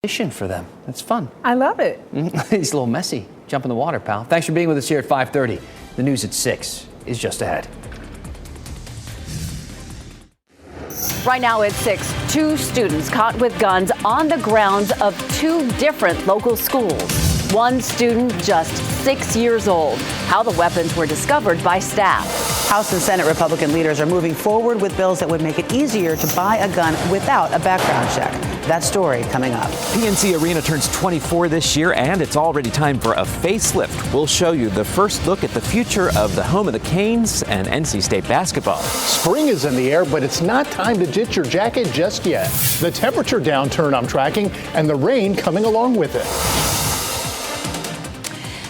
mission for them. It's fun. I love it. He's a little messy. Jump in the water, pal. Thanks for being with us here at 5:30. The news at 6 is just ahead. Right now at 6, 2 students caught with guns on the grounds of 2 different local schools. One student just 6 years old. How the weapons were discovered by staff. House and Senate Republican leaders are moving forward with bills that would make it easier to buy a gun without a background check. That story coming up. PNC Arena turns 24 this year, and it's already time for a facelift. We'll show you the first look at the future of the home of the Canes and NC State basketball. Spring is in the air, but it's not time to ditch your jacket just yet. The temperature downturn I'm tracking and the rain coming along with it.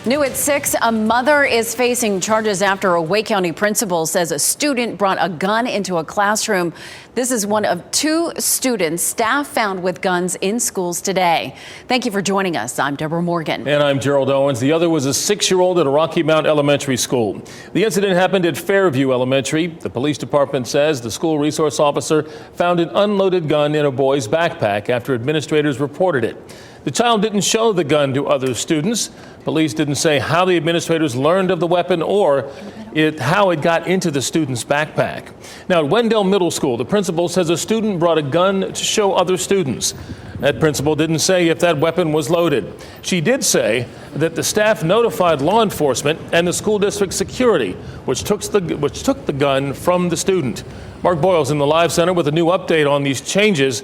New at 6, a mother is facing charges after a Wake County principal says a student brought a gun into a classroom. This is one of 2 students staff found with guns in schools today. Thank you for joining us. I'm Deborah Morgan. And I'm Gerald Owens. The other was a 6-year-old at a Rocky Mount Elementary School. The incident happened at Fairview Elementary. The police department says the school resource officer found an unloaded gun in a boy's backpack after administrators reported it. The child didn't show the gun to other students. Police didn't say how the administrators learned of the weapon or how it got into the student's backpack. Now, at Wendell Middle School, the principal says a student brought a gun to show other students. That principal didn't say if that weapon was loaded. She did say that the staff notified law enforcement and the school district security, which took the gun from the student. Mark Boyle's in the Live Center with a new update on these changes,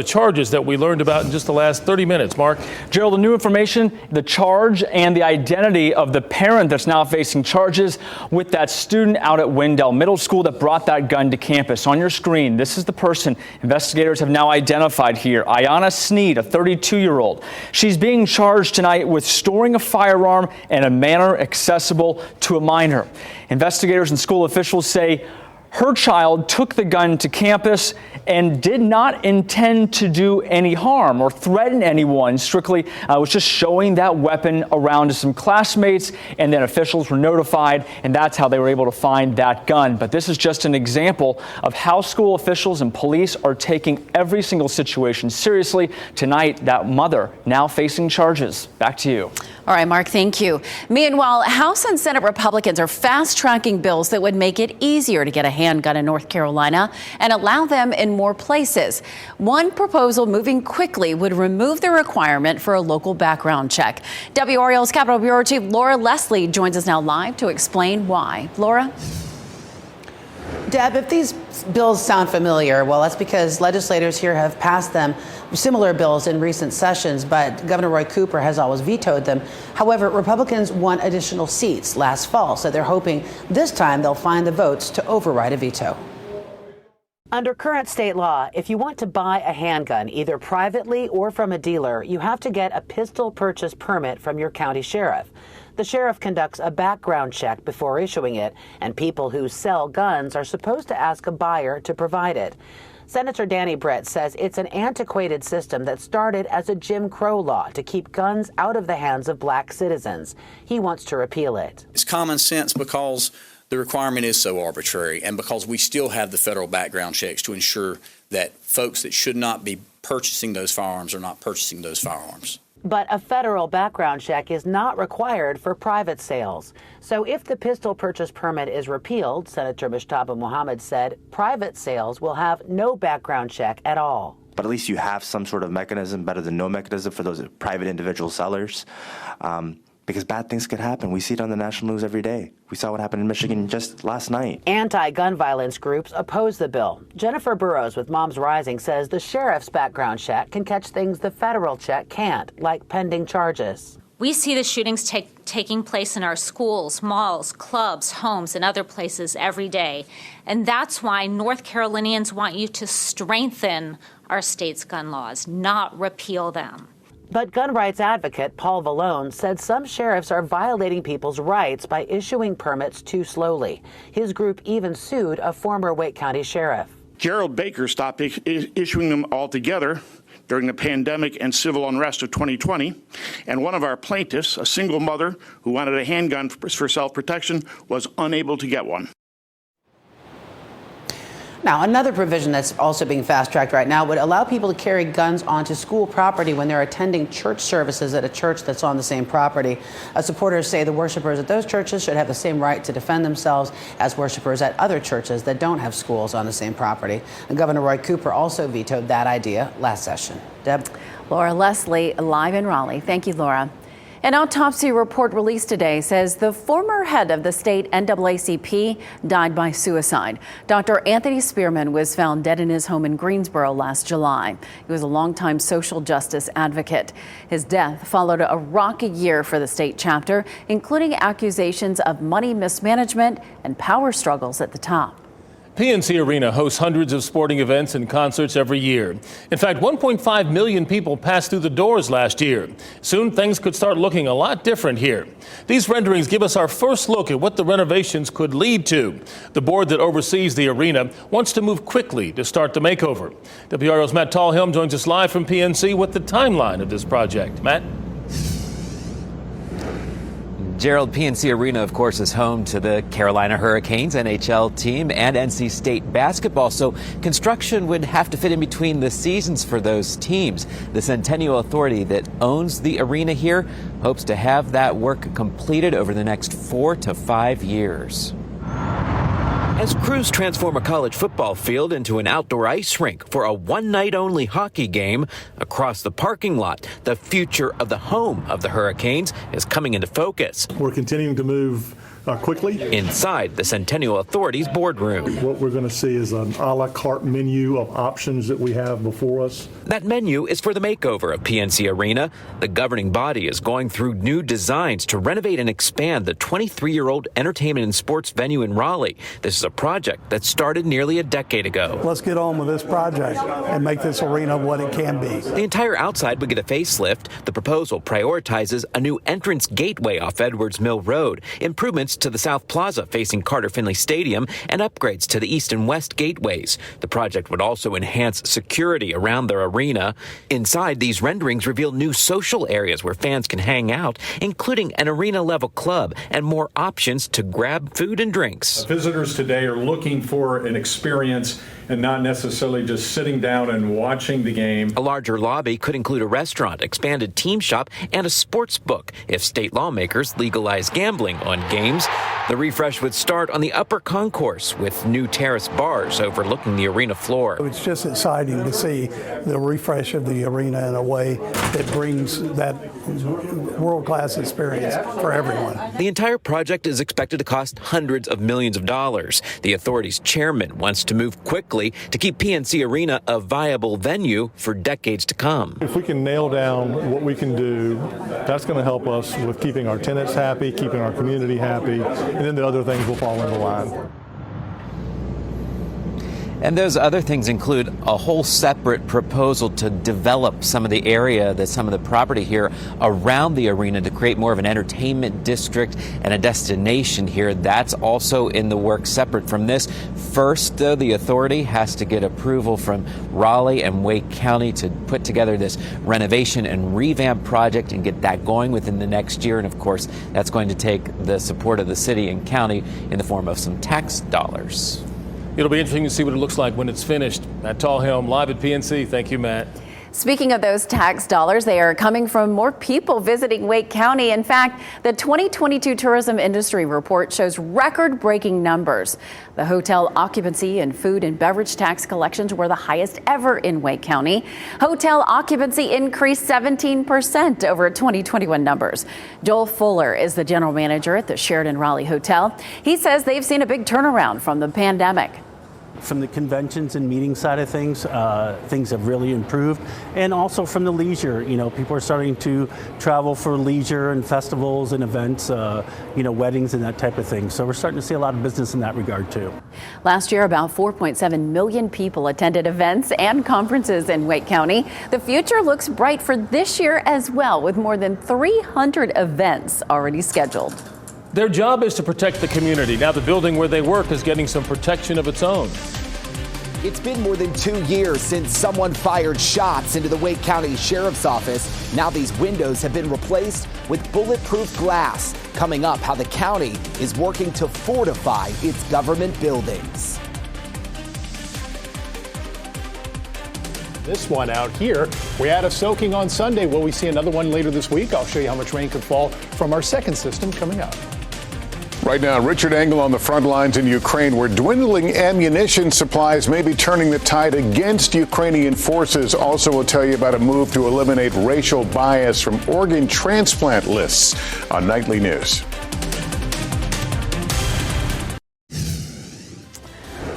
charges that we learned about in just the last 30 minutes. Mark? Gerald, the new information, the charge and the identity of the parent that's now facing charges with that student out at Wendell Middle School that brought that gun to campus. On your screen, this is the person investigators have now identified here, Ayanna Sneed, a 32-year-old. She's being charged tonight with storing a firearm in a manner accessible to a minor. Investigators and school officials say her child took the gun to campus and did not intend to do any harm or threaten anyone. Strictly was just showing that weapon around to some classmates, and then officials were notified, and that's how they were able to find that gun. But this is just an example of how school officials and police are taking every single situation seriously. Tonight, that mother now facing charges. Back to you. All right, Mark, thank you. Meanwhile, House and Senate Republicans are fast-tracking bills that would make it easier to get a handgun in North Carolina and allow them in more places. One proposal moving quickly would remove the requirement for a local background check. WRAL's Capitol Bureau Chief Laura Leslie joins us now live to explain why. Laura? Deb, if these bills sound familiar, well, that's because legislators here have passed them, similar bills in recent sessions, but Governor Roy Cooper has always vetoed them. However, Republicans won additional seats last fall, so they're hoping this time they'll find the votes to override a veto. Under current state law, if you want to buy a handgun, either privately or from a dealer, you have to get a pistol purchase permit from your county sheriff. The sheriff conducts a background check before issuing it, and people who sell guns are supposed to ask a buyer to provide it. Senator Danny Brett says it's an antiquated system that started as a Jim Crow law to keep guns out of the hands of black citizens. He wants to repeal it. It's common sense because the requirement is so arbitrary, and because we still have the federal background checks to ensure that folks that should not be purchasing those firearms are not purchasing those firearms. But a federal background check is not required for private sales. So if the pistol purchase permit is repealed, Senator Mushtaba Mohammed said private sales will have no background check at all. But at least you have some sort of mechanism, better than no mechanism for those private individual sellers. Because bad things could happen. We see it on the national news every day. We saw what happened in Michigan just last night. Anti-gun violence groups oppose the bill. Jennifer Burrows with Moms Rising says the sheriff's background check can catch things the federal check can't, like pending charges. We see the shootings taking place in our schools, malls, clubs, homes, and other places every day. And that's why North Carolinians want you to strengthen our state's gun laws, not repeal them. But gun rights advocate Paul Vallone said some sheriffs are violating people's rights by issuing permits too slowly. His group even sued a former Wake County sheriff. Gerald Baker stopped issuing them altogether during the pandemic and civil unrest of 2020. And one of our plaintiffs, a single mother who wanted a handgun for self-protection, was unable to get one. Now, another provision that's also being fast-tracked right now would allow people to carry guns onto school property when they're attending church services at a church that's on the same property. Supporters say the worshipers at those churches should have the same right to defend themselves as worshipers at other churches that don't have schools on the same property. And Governor Roy Cooper also vetoed that idea last session. Deb? Laura Leslie, live in Raleigh. Thank you, Laura. An autopsy report released today says the former head of the state NAACP died by suicide. Dr. Anthony Spearman was found dead in his home in Greensboro last July. He was a longtime social justice advocate. His death followed a rocky year for the state chapter, including accusations of money mismanagement and power struggles at the top. PNC Arena hosts hundreds of sporting events and concerts every year. In fact, 1.5 million people passed through the doors last year. Soon, things could start looking a lot different here. These renderings give us our first look at what the renovations could lead to. The board that oversees the arena wants to move quickly to start the makeover. WRAL's Matt Tallhelm joins us live from PNC with the timeline of this project. Matt? Gerald, PNC Arena, of course, is home to the Carolina Hurricanes NHL team and NC State basketball, so construction would have to fit in between the seasons for those teams. The Centennial Authority that owns the arena here hopes to have that work completed over the next 4 to 5 years. As crews transform a college football field into an outdoor ice rink for a one-night-only hockey game across the parking lot, the future of the home of the Hurricanes is coming into focus. We're continuing to move quickly. Inside the Centennial Authority's boardroom. What we're going to see is an a la carte menu of options that we have before us. That menu is for the makeover of PNC Arena. The governing body is going through new designs to renovate and expand the 23-year-old entertainment and sports venue in Raleigh. This is a project that started nearly a decade ago. Let's get on with this project and make this arena what it can be. The entire outside would get a facelift. The proposal prioritizes a new entrance gateway off Edwards Mill Road, improvements to the South Plaza facing Carter Finley Stadium, and upgrades to the east and west gateways. The project would also enhance security around their arena. Inside, these renderings reveal new social areas where fans can hang out, including an arena-level club and more options to grab food and drinks. Visitors today are looking for an experience and not necessarily just sitting down and watching the game. A larger lobby could include a restaurant, expanded team shop, and a sports book if state lawmakers legalize gambling on games. The refresh would start on the upper concourse with new terrace bars overlooking the arena floor. It's just exciting to see the refresh of the arena in a way that brings that world-class experience for everyone. The entire project is expected to cost hundreds of millions of dollars. The authority's chairman wants to move quickly to keep PNC Arena a viable venue for decades to come. If we can nail down what we can do, that's going to help us with keeping our tenants happy, keeping our community happy, and then the other things will fall into line. And those other things include a whole separate proposal to develop some of the area, some of the property here around the arena to create more of an entertainment district and a destination here. That's also in the works separate from this. First, though, the authority has to get approval from Raleigh and Wake County to put together this renovation and revamp project and get that going within the next year. And of course, that's going to take the support of the city and county in the form of some tax dollars. It'll be interesting to see what it looks like when it's finished. Matt Tallhelm, live at PNC. Thank you, Matt. Speaking of those tax dollars, they are coming from more people visiting Wake County. In fact, the 2022 tourism industry report shows record-breaking numbers. The hotel occupancy and food and beverage tax collections were the highest ever in Wake County. Hotel occupancy increased 17% over 2021 numbers. Joel Fuller is the general manager at the Sheraton Raleigh Hotel. He says they've seen a big turnaround from the pandemic. From the conventions and meeting side of things, things have really improved. And also from the leisure, people are starting to travel for leisure and festivals and events, weddings and that type of thing. So we're starting to see a lot of business in that regard too. Last year, about 4.7 million people attended events and conferences in Wake County. The future looks bright for this year as well, with more than 300 events already scheduled. Their job is to protect the community. Now the building where they work is getting some protection of its own. It's been more than 2 years since someone fired shots into the Wake County Sheriff's Office. Now these windows have been replaced with bulletproof glass. Coming up, how the county is working to fortify its government buildings. This one out here, we had a soaking on Sunday. Will we see another one later this week? I'll show you how much rain could fall from our second system coming up. Right now, Richard Engel on the front lines in Ukraine, where dwindling ammunition supplies may be turning the tide against Ukrainian forces. Also, we'll tell you about a move to eliminate racial bias from organ transplant lists on Nightly News.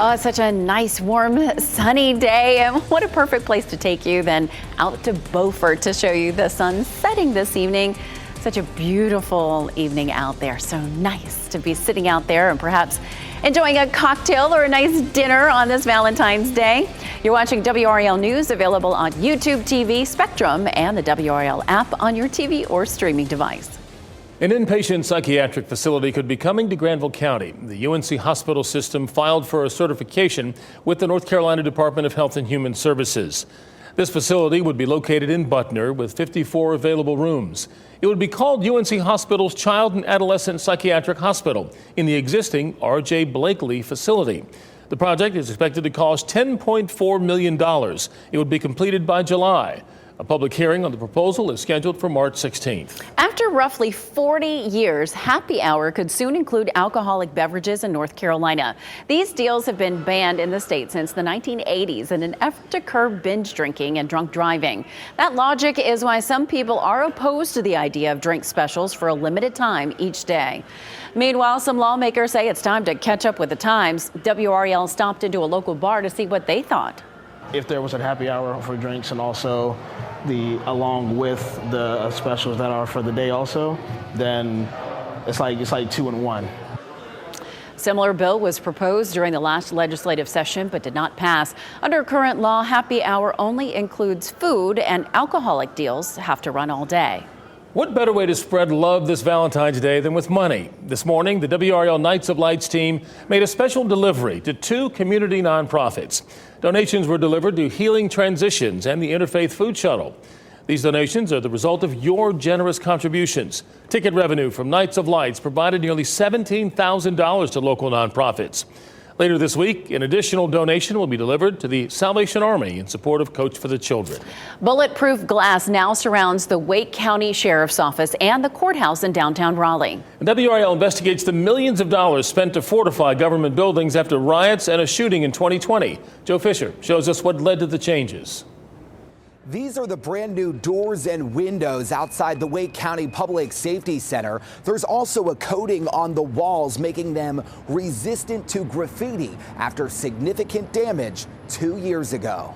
Oh, it's such a nice, warm, sunny day. And what a perfect place to take you then out to Beaufort to show you the sun setting this evening. Such a beautiful evening out there. So nice to be sitting out there and perhaps enjoying a cocktail or a nice dinner on this Valentine's Day. You're watching WRAL News, available on YouTube TV, Spectrum, and the WRAL app on your TV or streaming device. An inpatient psychiatric facility could be coming to Granville County. The UNC hospital system filed for a certification with the North Carolina Department of Health and Human Services. This facility would be located in Butner with 54 available rooms. It would be called UNC Hospital's Child and Adolescent Psychiatric Hospital in the existing R.J. Blakely facility. The project is expected to cost $10.4 million. It would be completed by July. A public hearing on the proposal is scheduled for March 16th. After roughly 40 years, happy hour could soon include alcoholic beverages in North Carolina. These deals have been banned in the state since the 1980s in an effort to curb binge drinking and drunk driving. That logic is why some people are opposed to the idea of drink specials for a limited time each day. Meanwhile, some lawmakers say it's time to catch up with the times. WRAL stopped into a local bar to see what they thought. If there was a happy hour for drinks and also along with the specials that are for the day also, then it's like 2 in 1. Similar bill was proposed during the last legislative session but did not pass. Under current law, happy hour only includes food, and alcoholic deals have to run all day. What better way to spread love this Valentine's Day than with money? This morning, the WRAL Knights of Lights team made a special delivery to 2 community nonprofits. Donations were delivered to Healing Transitions and the Interfaith Food Shuttle. These donations are the result of your generous contributions. Ticket revenue from Knights of Lights provided nearly $17,000 to local nonprofits. Later this week, an additional donation will be delivered to the Salvation Army in support of Coach for the Children. Bulletproof glass now surrounds the Wake County Sheriff's Office and the courthouse in downtown Raleigh. WRAL investigates the millions of dollars spent to fortify government buildings after riots and a shooting in 2020. Joe Fisher shows us what led to the changes. These are the brand new doors and windows outside the Wake County Public Safety Center. There's also a coating on the walls, making them resistant to graffiti after significant damage 2 years ago.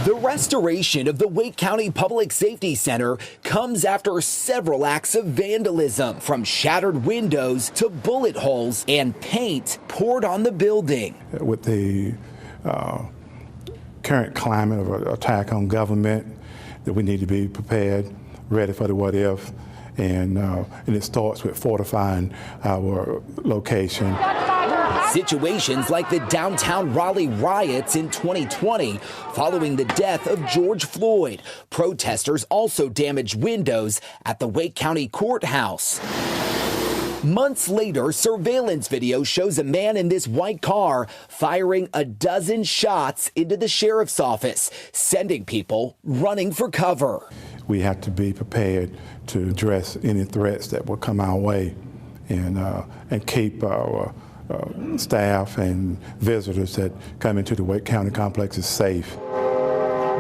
The restoration of the Wake County Public Safety Center comes after several acts of vandalism, from shattered windows to bullet holes and paint poured on the building. With the current climate of attack on government, that we need to be prepared, ready for the what if, and it starts with fortifying our location. Situations like the downtown Raleigh riots in 2020 following the death of George Floyd. Protesters also damaged windows at the Wake County Courthouse. Months later, surveillance video shows a man in this white car firing a dozen shots into the sheriff's office, sending people running for cover. We have to be prepared to address any threats that will come our way, and keep our staff and visitors that come into the Wake County complexes safe.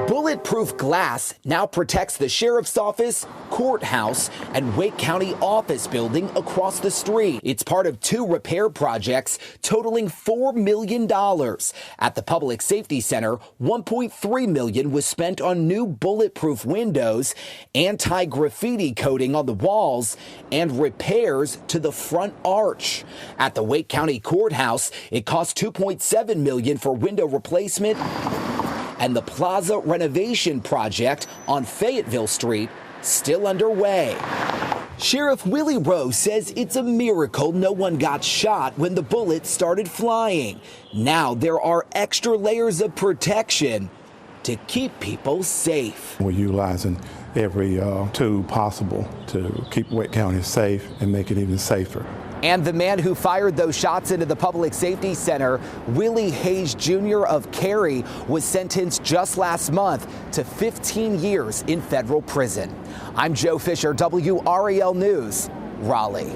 Bulletproof glass now protects the sheriff's office, courthouse, and Wake County office building across the street. It's part of 2 repair projects totaling $4 million. At the Public Safety Center, $1.3 million was spent on new bulletproof windows, anti-graffiti coating on the walls, and repairs to the front arch. At the Wake County Courthouse, it cost $2.7 million for window replacement, and the plaza renovation project on Fayetteville Street still underway. Sheriff Willie Rowe says it's a miracle no one got shot when the bullets started flying. Now there are extra layers of protection to keep people safe. We're utilizing every tool possible to keep Wake County safe and make it even safer. And the man who fired those shots into the public safety center, Willie Hayes Jr. of Cary, was sentenced just last month to 15 years in federal prison. I'm Joe Fisher, WRAL News, Raleigh.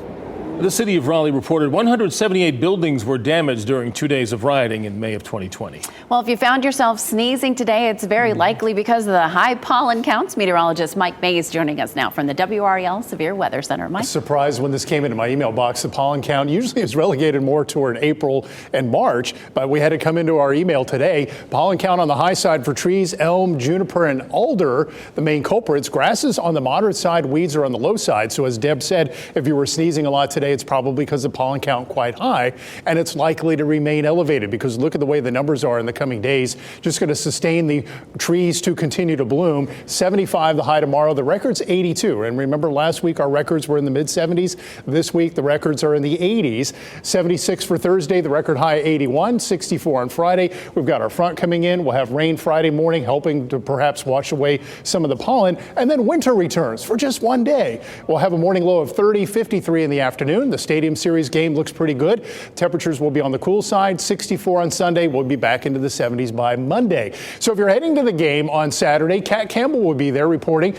The city of Raleigh reported 178 buildings were damaged during 2 days of rioting in May of 2020. Well, if you found yourself sneezing today, it's very likely because of the high pollen counts. Meteorologist Mike Mays joining us now from the WRAL Severe Weather Center. Mike? Surprised when this came into my email box. The pollen count usually is relegated more toward April and March, but we had it come into our email today. Pollen count on the high side for trees, elm, juniper, and alder, the main culprits. Grasses on the moderate side, weeds are on the low side. So as Deb said, if you were sneezing a lot today, it's probably because the pollen count quite high, and it's likely to remain elevated because look at the way the numbers are in the coming days. Just going to sustain the trees to continue to bloom. 75 the high tomorrow. The record's 82. And remember last week our records were in the mid 70s. This week the records are in the 80s. 76 for Thursday, the record high 81. 64 on Friday. We've got our front coming in. We'll have rain Friday morning, helping to perhaps wash away some of the pollen. And then winter returns for just one day. We'll have a morning low of 30, 53 in the afternoon. The Stadium Series game looks pretty good. Temperatures will be on the cool side. 64 on Sunday. We'll be back into the 70s by Monday. So if you're heading to the game on Saturday, Kat Campbell will be there reporting.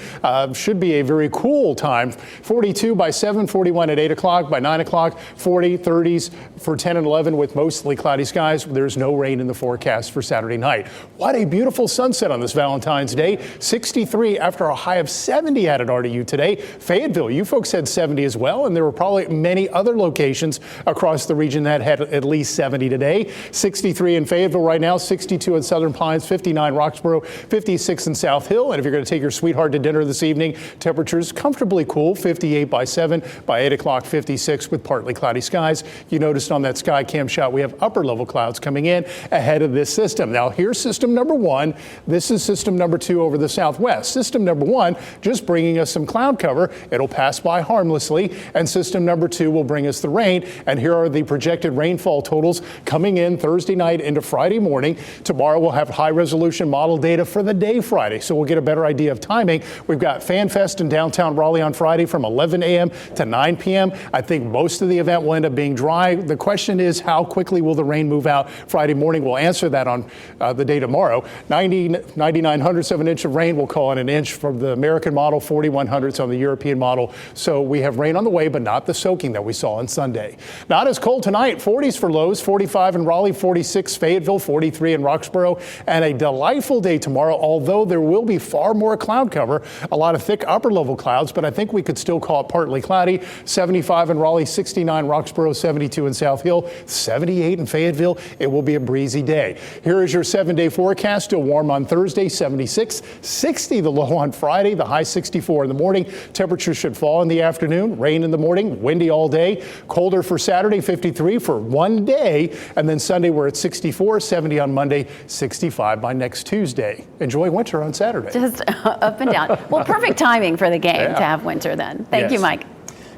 Should be a very cool time. 42 by 7, 41 at 8 o'clock. By 9 o'clock, 40, 30s for 10 and 11 with mostly cloudy skies. There's no rain in the forecast for Saturday night. What a beautiful sunset on this Valentine's Day. 63 after a high of 70 at RDU today. Fayetteville, you folks had 70 as well, and there were probably many other locations across the region that had at least 70 today. 63 in Fayetteville right now, 62 in Southern Pines, 59 Roxborough, 56 in South Hill. And if you're going to take your sweetheart to dinner this evening, temperatures comfortably cool, 58 by 7, by 8 o'clock, 56 with partly cloudy skies. You noticed on that sky cam shot, we have upper level clouds coming in ahead of this system. Now here's system number 1. This is system number 2 over the southwest. System number 1 just bringing us some cloud cover. It'll pass by harmlessly. And system number 2 will bring us the rain. And here are the projected rainfall totals coming in Thursday night into Friday morning. Tomorrow we'll have high resolution model data for the day Friday, so we'll get a better idea of timing. We've got Fan Fest in downtown Raleigh on Friday from 11 a.m. to 9 p.m. I think most of the event will end up being dry. The question is, how quickly will the rain move out Friday morning? We'll answer that on the day tomorrow. 99 hundredths of an inch of rain. We'll call it an inch from the American model, 41 hundredths on the European model. So we have rain on the way, but not the soaking that we saw on Sunday. Not as cold tonight. 40s for lows, 45 in Raleigh, 46 Fayetteville, 43 in Roxborough, and a delightful day tomorrow, although there will be far more cloud cover, a lot of thick upper level clouds, but I think we could still call it partly cloudy. 75 in Raleigh, 69 Roxborough, 72 in South Hill, 78 in Fayetteville. It will be a breezy day. Here is your 7-day forecast. Still warm on Thursday, 76, 60 the low on Friday, the high 64 in the morning. Temperatures should fall in the afternoon, rain in the morning, windy all day. Colder for Saturday, 53 for one day, and then Sunday we're at 64, 70 on Monday, 65 by next Tuesday. Enjoy winter on Saturday. Just up and down. Well, perfect timing for the game to have winter then. Thank you, Mike.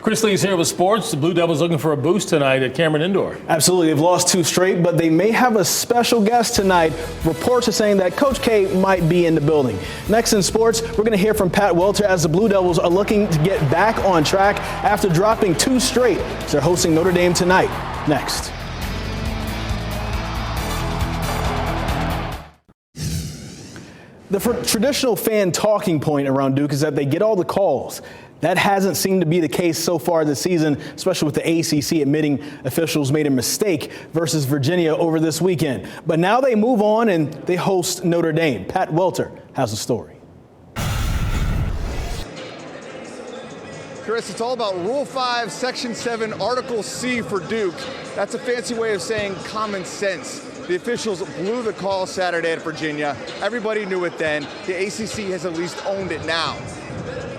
Chris Lee's here with sports. The Blue Devils looking for a boost tonight at Cameron Indoor. Absolutely. They've lost 2 straight, but they may have a special guest tonight. Reports are saying that Coach K might be in the building. Next in sports, we're going to hear from Pat Welter as the Blue Devils are looking to get back on track after dropping 2 straight. So they're hosting Notre Dame tonight. Next. The traditional fan talking point around Duke is that they get all the calls. That hasn't seemed to be the case so far this season, especially with the ACC admitting officials made a mistake versus Virginia over this weekend. But now they move on and they host Notre Dame. Pat Welter has a story. Chris, it's all about Rule 5, Section 7, Article C for Duke. That's a fancy way of saying common sense. The officials blew the call Saturday at Virginia. Everybody knew it then. The ACC has at least owned it now.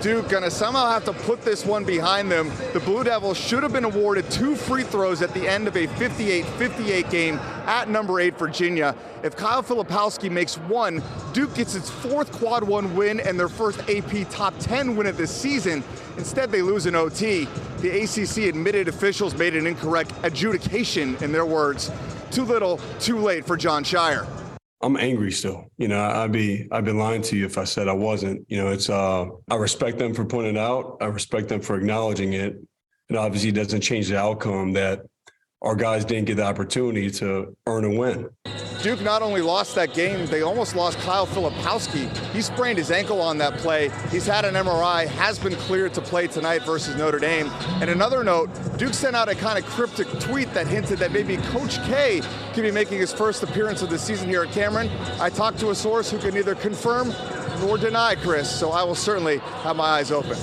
Duke gonna somehow have to put this one behind them. The Blue Devils should have been awarded 2 free throws at the end of a 58-58 game at number 8 Virginia. If Kyle Filipowski makes 1, Duke gets its 4th quad 1 win and their first AP top 10 win of this season. Instead, they lose in OT. The ACC admitted officials made an incorrect adjudication, in their words. Too little, too late for John Shire. I'm angry still. You know, I'd been lying to you if I said I wasn't. You know, it's I respect them for pointing it out. I respect them for acknowledging it. it obviously doesn't change the outcome that our guys didn't get the opportunity to earn a win. Duke not only lost that game, they almost lost Kyle Filipowski. He sprained his ankle on that play. He's had an MRI, has been cleared to play tonight versus Notre Dame. And another note, Duke sent out a kind of cryptic tweet that hinted that maybe Coach K could be making his first appearance of the season here at Cameron. I talked to a source who can neither confirm nor deny, Chris, so I will certainly have my eyes open.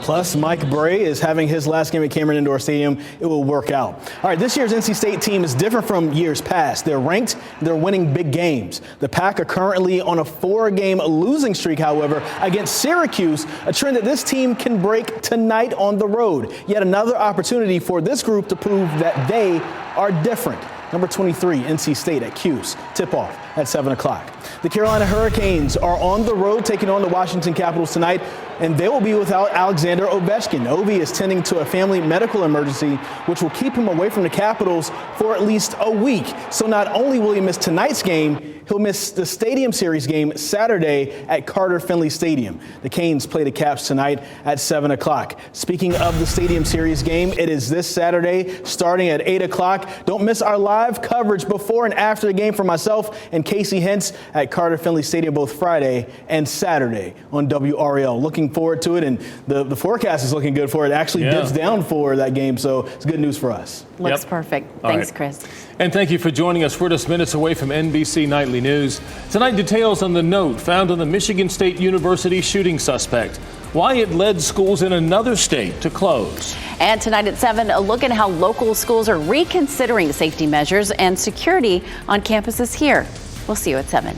Plus, Mike Bray is having his last game at Cameron Indoor Stadium. It will work out. All right, this year's NC State team is different from years past. They're ranked, they're winning big games. The Pack are currently on a 4-game losing streak, however, against Syracuse, a trend that this team can break tonight on the road. Yet another opportunity for this group to prove that they are different. Number 23, NC State at Cuse. Tip-off at 7 o'clock. The Carolina Hurricanes are on the road taking on the Washington Capitals tonight, and they will be without Alexander Ovechkin. Ovi is tending to a family medical emergency, which will keep him away from the Capitals for at least a week. So not only will he miss tonight's game, he'll miss the Stadium Series game Saturday at Carter Finley Stadium. The Canes play the Caps tonight at 7 o'clock. Speaking of the Stadium Series game, it is this Saturday starting at 8 o'clock. Don't miss our live coverage before and after the game for myself and Casey Hentz at Carter Finley Stadium both Friday and Saturday on WRAL. Looking forward to it, and the forecast is looking good for it. Actually dips down for that game, so it's good news for us. Looks perfect. Thanks, Chris. And thank you for joining us. We're just minutes away from NBC Nightly News. Tonight, details on the note found on the Michigan State University shooting suspect. Why it led schools in another state to close. And tonight at 7, a look at how local schools are reconsidering safety measures and security on campuses here. We'll see you at 7.